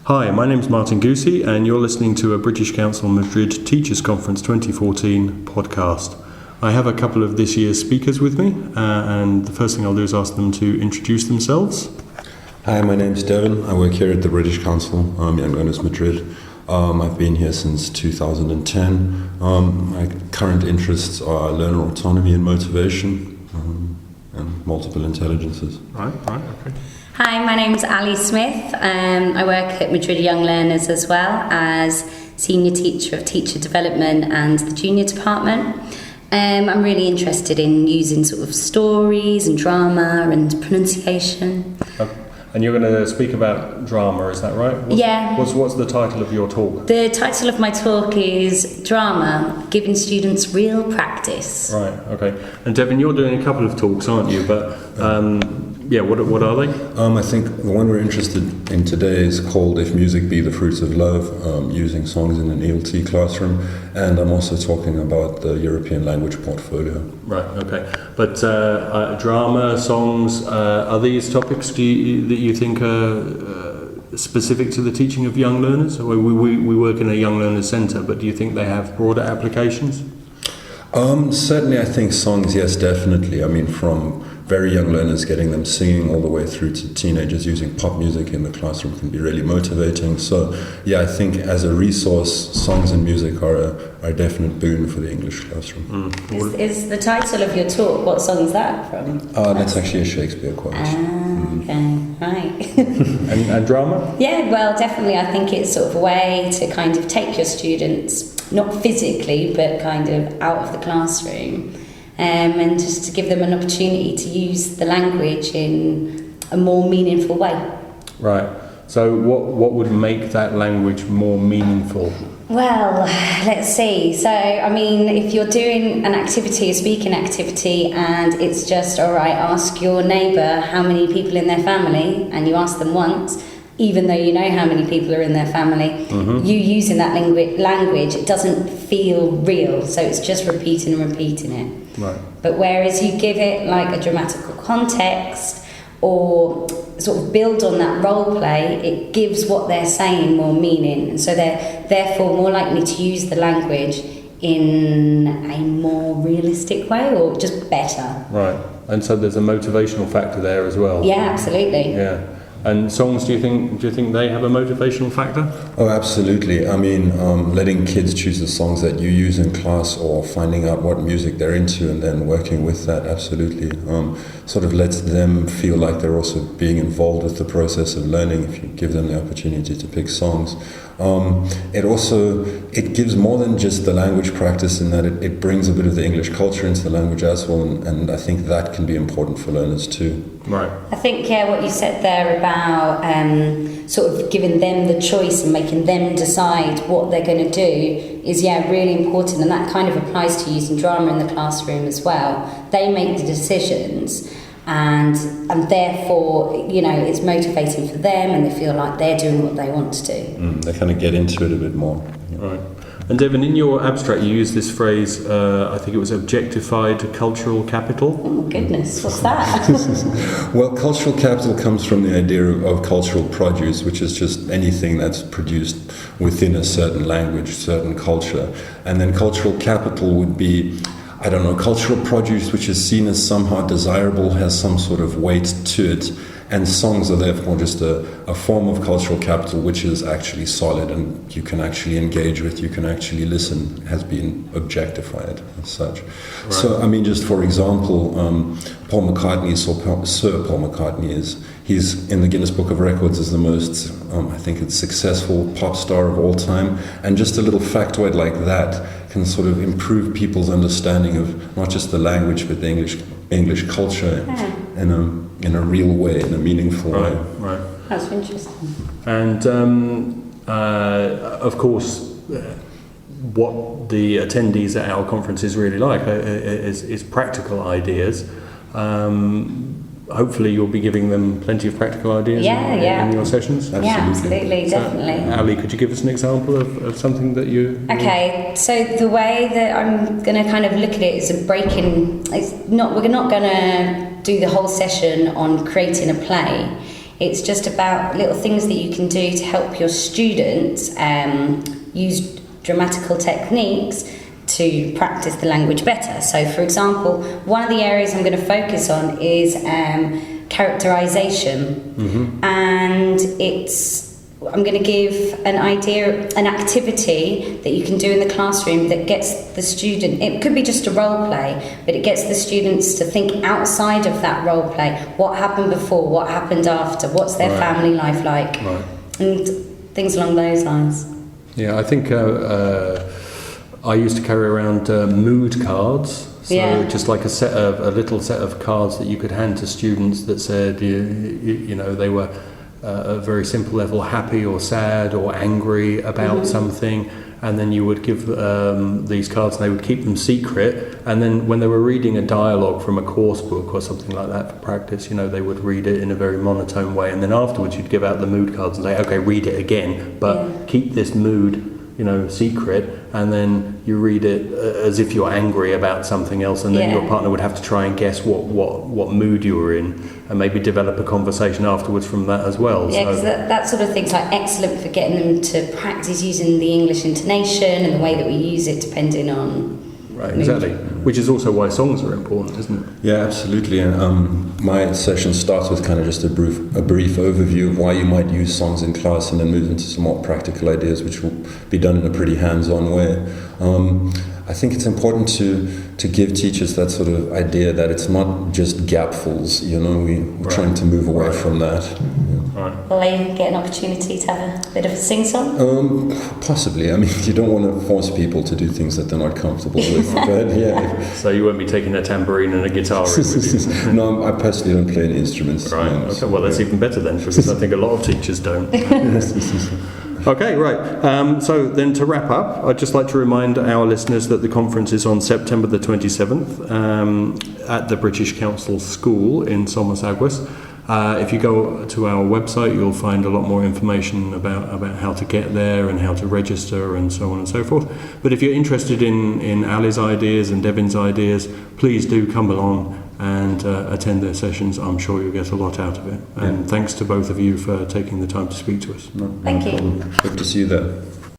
Hi, my name's Martin Goosey, and you're listening to a British Council Madrid Teachers Conference 2014 podcast. I have a couple of this year's speakers with me, and the first thing I'll do is ask them to introduce themselves. Hi, my name's Devin. I work here at the British Council, Young Learners Madrid. I've been here since 2010. My current interests are learner autonomy and motivation, and multiple intelligences. Right, okay. Hi, my name's Ali Smith. I work at Madrid Young Learners as well as Senior Teacher of Teacher Development and the Junior Department. I'm really interested in using sort of stories and drama and pronunciation. Okay. And you're going to speak about drama, is that right? What's the title of your talk? The title of my talk is Drama, Giving Students Real Practice. Right, okay. And Devin, you're doing a couple of talks, aren't you? But what are they? I think the one we're interested in today is called If Music Be the Fruits of Love, using songs in an ELT classroom. And I'm also talking about the European language portfolio. Right, okay. But drama, songs, are these topics that you think are specific to the teaching of young learners? We work in a young learners centre, but do you think they have broader applications? Certainly I think songs, yes, definitely. I mean, from very young learners, getting them singing all the way through to teenagers using pop music in the classroom can be really motivating. So, yeah, I think as a resource, songs and music are a definite boon for the English classroom. Is the title of your talk, what song is that from? That's actually a Shakespeare quote. Okay, right. and drama? Yeah, well, definitely. I think it's sort of a way to kind of take your students, not physically, but kind of out of the classroom, and just to give them an opportunity to use the language in a more meaningful way. Right. So what would make that language more meaningful? Well, let's see. So, I mean, if you're doing an activity, a speaking activity, and it's just, all right, ask your neighbour how many people in their family, and you ask them once, even though you know how many people are in their family, you using that language, it doesn't feel real, so it's just repeating and repeating it. Right. But whereas you give it like a dramatical context or sort of build on that role play, it gives what they're saying more meaning, and so they're therefore more likely to use the language in a more realistic way or just better. Right. And so there's a motivational factor there as well. Yeah, absolutely. Yeah. And songs, do you think they have a motivational factor? Oh, absolutely. I mean, letting kids choose the songs that you use in class or finding out what music they're into and then working with that, absolutely. Sort of lets them feel like they're also being involved with the process of learning if you give them the opportunity to pick songs. It gives more than just the language practice in that it brings a bit of the English culture into the language as well, and I think that can be important for learners too. Right. I think, what you said there about sort of giving them the choice and making them decide what they're going to do is, really important, and that kind of applies to using drama in the classroom as well. They make the decisions, and therefore, it's motivating for them, and they feel like they're doing what they want to do. They kind of get into it a bit more. Right. And Devin, in your abstract, you used this phrase, I think it was objectified cultural capital. Oh my goodness, what's that? Well, cultural capital comes from the idea of cultural produce, which is just anything that's produced within a certain language, certain culture. And then cultural capital would be, cultural produce which is seen as somehow desirable, has some sort of weight to it. And songs are therefore just a form of cultural capital which is actually solid and you can actually engage with, you can actually listen, has been objectified as such. Right. So, I mean, just for example, Paul McCartney, Sir Paul McCartney he's in the Guinness Book of Records as the most, I think it's successful pop star of all time. And just a little factoid like that can sort of improve people's understanding of not just the language but the English culture in a real way, in a meaningful way. Right. That's interesting. And of course, what the attendees at our conferences really like is practical ideas. Hopefully you'll be giving them plenty of practical ideas in your sessions. Absolutely. Yeah, absolutely, definitely. Ali, could you give us an example of something that you... Okay, so the way that I'm going to kind of look at it is we're not going to do the whole session on creating a play. It's just about little things that you can do to help your students use grammatical techniques to practice the language better. So, for example, one of the areas I'm going to focus on is characterization, and I'm going to give an activity that you can do in the classroom that gets the student, it could be just a role play, but it gets the students to think outside of that role play. What happened before? What happened after? What's their family life like? And things along those lines. Yeah, I think I used to carry around mood cards. So just like a little set of cards that you could hand to students that said, you know, they were at a very simple level, happy or sad or angry about something, and then you would give these cards and they would keep them secret, and then when they were reading a dialogue from a course book or something like that for practice, you know, they would read it in a very monotone way, and then afterwards you'd give out the mood cards and say, okay, read it again, but keep this mood, you know, secret, and then you read it as if you're angry about something else, and then your partner would have to try and guess what mood you were in, and maybe develop a conversation afterwards from that as well. Yeah, because that sort of thing's like excellent for getting them to practice using the English intonation and the way that we use it depending on right, exactly. Which is also why songs are important, isn't it? Yeah, absolutely. And my session starts with kind of just a brief overview of why you might use songs in class, and then move into some more practical ideas, which will be done in a pretty hands-on way. I think it's important to give teachers that sort of idea that it's not just gapfuls, you know, we're trying to move away from that. Right. Will they get an opportunity to have a bit of a sing-song? Possibly. I mean, you don't want to force people to do things that they're not comfortable with, but yeah. So you won't be taking a tambourine and a guitar in with you? No, I personally don't play any instruments. Right, okay, well that's even better then, because I think a lot of teachers don't. Okay, right. So then to wrap up, I'd just like to remind our listeners that the conference is on September the 27th at the British Council School in Somos Aguas. If you go to our website, you'll find a lot more information about how to get there and how to register and so on and so forth. But if you're interested in Ali's ideas and Devin's ideas, please do come along and attend their sessions. I'm sure you'll get a lot out of it. And thanks to both of you for taking the time to speak to us. Thank you. Hope to see you there.